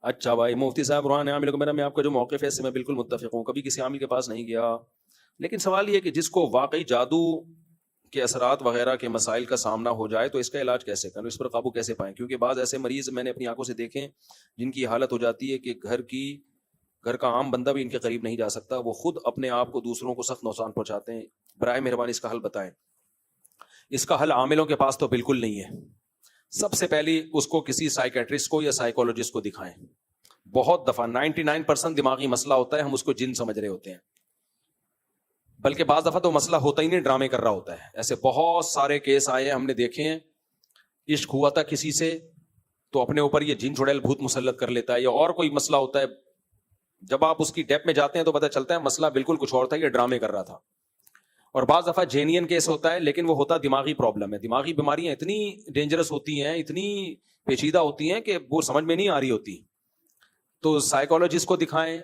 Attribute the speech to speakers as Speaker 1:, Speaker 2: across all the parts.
Speaker 1: اچھا بھائی مفتی صاحب روحان عامل کو میں آپ کا جو موقف ہے اس سے میں بالکل متفق ہوں, کبھی کسی عامل کے پاس نہیں گیا, لیکن سوال یہ ہے کہ جس کو واقعی جادو کے اثرات وغیرہ کے مسائل کا سامنا ہو جائے تو اس کا علاج کیسے کریں, اس پر قابو کیسے پائیں؟ کیونکہ بعض ایسے مریض میں نے اپنی آنکھوں سے دیکھے ہیں جن کی حالت ہو جاتی ہے کہ گھر کا عام بندہ بھی ان کے قریب نہیں جا سکتا, وہ خود اپنے آپ کو دوسروں کو سخت نقصان پہنچاتے ہیں. برائے مہربانی اس کا حل بتائیں. اس کا حل عاملوں کے پاس تو بالکل نہیں ہے. سب سے پہلے اس کو کسی سائیکیٹرسٹ کو یا سائیکولوجسٹ کو دکھائیں. بہت دفعہ 99% دماغی مسئلہ ہوتا ہے, ہم اس کو جن سمجھ رہے ہوتے ہیں, بلکہ بعض دفعہ تو مسئلہ ہوتا ہی نہیں, ڈرامے کر رہا ہوتا ہے. ایسے بہت سارے کیس آئے ہیں, ہم نے دیکھے ہیں. عشق ہوا تھا کسی سے تو اپنے اوپر یہ جن چڑیل بھوت مسلط کر لیتا ہے, یا اور کوئی مسئلہ ہوتا ہے, جب آپ اس کی ڈیپ میں جاتے ہیں تو پتہ چلتا ہے مسئلہ بالکل کچھ اور تھا, یہ ڈرامے کر رہا تھا. اور بعض دفعہ جینین کیس ہوتا ہے, لیکن وہ ہوتا دماغی پرابلم ہے. دماغی بیماریاں اتنی ڈینجرس ہوتی ہیں, اتنی پیچیدہ ہوتی ہیں کہ وہ سمجھ میں نہیں آ رہی ہوتی. تو سائیکولوجسٹ کو دکھائیں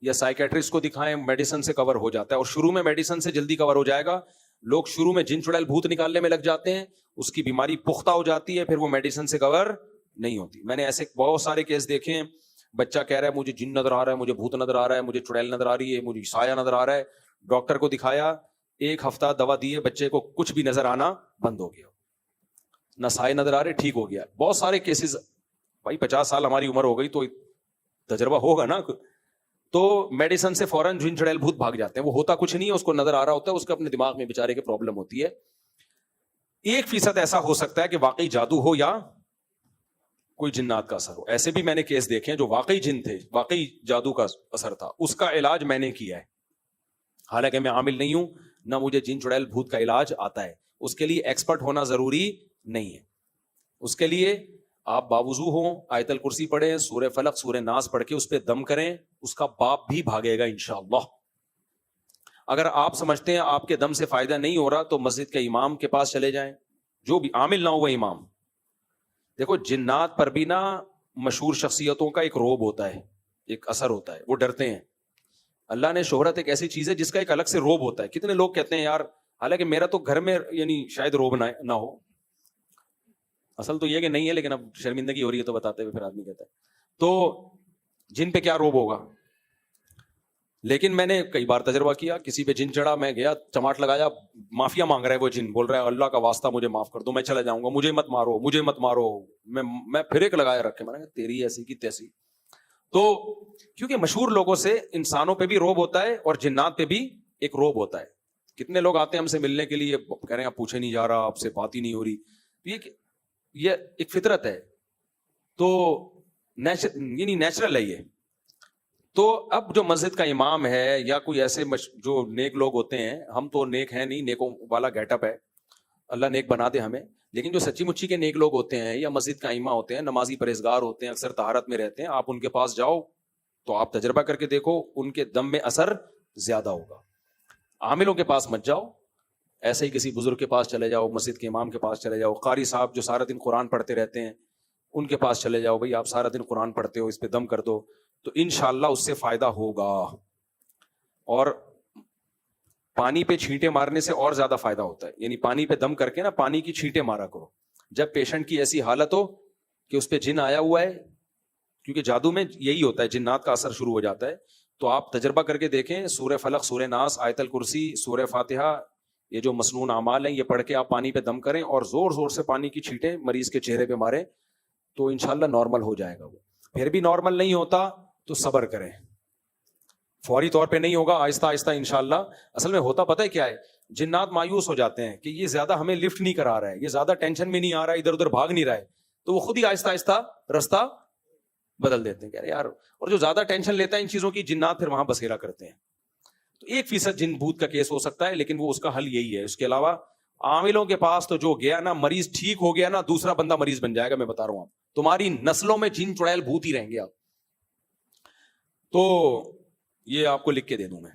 Speaker 1: یا سائیکیٹرسٹ کو دکھائیں, میڈیسن سے کور ہو جاتا ہے. اور شروع میں میڈیسن سے جلدی کور ہو جائے گا. لوگ شروع میں جن چڑیل بھوت نکالنے میں لگ جاتے ہیں, اس کی بیماری پختہ ہو جاتی ہے, پھر وہ میڈیسن سے کور نہیں ہوتی. میں نے ایسے بہت سارے کیس دیکھے ہیں, بچہ کہہ رہا ہے مجھے جن نظر آ رہا ہے, مجھے بھوت نظر آ رہا ہے, مجھے چڑیل نظر آ رہی ہے, مجھے سایہ نظر آ رہا ہے. ڈاکٹر کو دکھایا, 1 ہفتہ دوا دیے, بچے کو کچھ بھی نظر آنا بند ہو گیا, نہ سائے نظر آ رہے, ٹھیک ہو گیا. بہت سارے کیسز. بھائی 50 سال ہماری عمر ہو گئی تو تجربہ ہوگا نا. تو میڈیسن سے فوراً جن چڑیل بھوت بھاگ جاتے ہیں. وہ ہوتا کچھ نہیں ہے, اس کو نظر آ رہا ہوتا ہے, اس کو اپنے دماغ میں بیچارے کے پرابلم ہوتی ہے. 1% ایسا ہو سکتا ہے کہ واقعی جادو ہو یا کوئی جنات کا اثر ہو. ایسے بھی میں نے کیس دیکھے ہیں جو واقعی جن تھے, واقعی جادو کا اثر تھا, اس کا علاج میں نے کیا ہے. حالانکہ میں عامل نہیں ہوں, نہ مجھے جن چڑیل بھوت کا علاج آتا ہے. اس کے لیے ایکسپرٹ ہونا ضروری نہیں ہے. اس کے لیے آپ باوضو ہوں, آیت الکرسی پڑھیں, سورہ فلق سورہ ناس پڑھ کے اس پہ دم کریں, اس کا باپ بھی بھاگے گا انشاءاللہ. اگر آپ سمجھتے ہیں آپ کے دم سے فائدہ نہیں ہو رہا تو مسجد کے امام کے پاس چلے جائیں, جو بھی عامل نہ ہوا امام. دیکھو جنات پر بھی نا مشہور شخصیتوں کا ایک روب ہوتا ہے, ایک اثر ہوتا ہے, وہ ڈرتے ہیں. اللہ نے شہرت ایک ایسی چیز ہے جس کا ایک الگ سے روب ہوتا ہے. کتنے لوگ کہتے ہیں یار, حالانکہ میرا تو گھر میں یعنی شاید روب نہ ہو, اصل تو یہ کہ نہیں ہے, لیکن اب شرمندگی ہو رہی ہے تو بتاتے ہوئے پھر آدمی کہتا ہے تو جن پہ کیا روب ہوگا. لیکن میں نے کئی بار تجربہ کیا, کسی پہ جن چڑھا, میں گیا, چماٹ لگایا, معافیا مانگ رہا ہے وہ جن, بول رہا ہے اللہ کا واسطہ مجھے معاف کر دو, میں چلا جاؤں گا, مجھے مت مارو, مجھے مت مارو. میں پھر ایک لگایا رکھے, میں نے کہا تیری ایسی کی تیسی. تو کیونکہ مشہور لوگوں سے انسانوں پہ بھی روب ہوتا ہے اور جنات پہ بھی ایک روب ہوتا ہے. کتنے لوگ آتے ہیں ہم سے ملنے کے لیے, کہہ رہے ہیں آپ پوچھے نہیں جا رہا, آپ سے بات ہی نہیں ہو رہی. یہ ایک فطرت ہے, تو یعنی نیچرل ہے یہ. تو اب جو مسجد کا امام ہے یا کوئی ایسے جو نیک لوگ ہوتے ہیں, ہم تو نیک ہیں نہیں, نیکوں والا گیٹ اپ ہے, اللہ نیک بنا دے ہمیں, لیکن جو سچی مچی کے نیک لوگ ہوتے ہیں یا مسجد کا امام ہوتے ہیں, نمازی پرہیزگار ہوتے ہیں, اکثر طہارت میں رہتے ہیں, آپ ان کے پاس جاؤ تو آپ تجربہ کر کے دیکھو, ان کے دم میں اثر زیادہ ہوگا. عاملوں کے پاس مت جاؤ, ایسے ہی کسی بزرگ کے پاس چلے جاؤ, مسجد کے امام کے پاس چلے جاؤ, قاری صاحب جو سارا دن قرآن پڑھتے رہتے ہیں ان کے پاس چلے جاؤ, بھائی آپ سارا دن قرآن پڑھتے ہو, اس پہ دم کر دو, تو انشاءاللہ اس سے فائدہ ہوگا. اور پانی پہ چھینٹے مارنے سے اور زیادہ فائدہ ہوتا ہے, یعنی پانی پہ دم کر کے نا پانی کی چھینٹے مارا کرو جب پیشنٹ کی ایسی حالت ہو کہ اس پہ جن آیا ہوا ہے, کیونکہ جادو میں یہی ہوتا ہے, جنات کا اثر شروع ہو جاتا ہے. تو آپ تجربہ کر کے دیکھیں, سورہ فلق سورہ ناس آیت الکرسی سورہ فاتحہ, یہ جو مسنون اعمال ہیں یہ پڑھ کے آپ پانی پہ دم کریں اور زور زور سے پانی کی چھینٹیں مریض کے چہرے پہ ماریں, تو انشاءاللہ نارمل ہو جائے گا. وہ پھر بھی نارمل نہیں ہوتا تو صبر کریں, فوری طور پہ نہیں ہوگا, آہستہ آہستہ انشاءاللہ. اصل میں ہوتا پتہ ہے کیا ہے, جنات مایوس ہو جاتے ہیں کہ یہ زیادہ ہمیں لفٹ نہیں کرا رہا ہے, یہ زیادہ ٹینشن میں نہیں آ رہا ہے, ادھر ادھر بھاگ نہیں رہا ہے, تو وہ خود ہی آہستہ آہستہ رستہ بدل دیتے ہیں. کہہ رہے یار, اور جو زیادہ ٹینشن لیتا ہے ان چیزوں کی, جنات پھر وہاں بسیرا کرتے ہیں. تو 1% جن بھوت کا کیس ہو سکتا ہے, لیکن وہ اس کا حل یہی ہے. اس کے علاوہ عاملوں کے پاس تو جو گیا نا, مریض ٹھیک ہو گیا نا, دوسرا بندہ مریض بن جائے گا. میں بتا رہا ہوں آپ, تمہاری نسلوں میں جن چڑیل بھوت ہی رہیں گے آپ. تو یہ آپ کو لکھ کے دے دوں میں.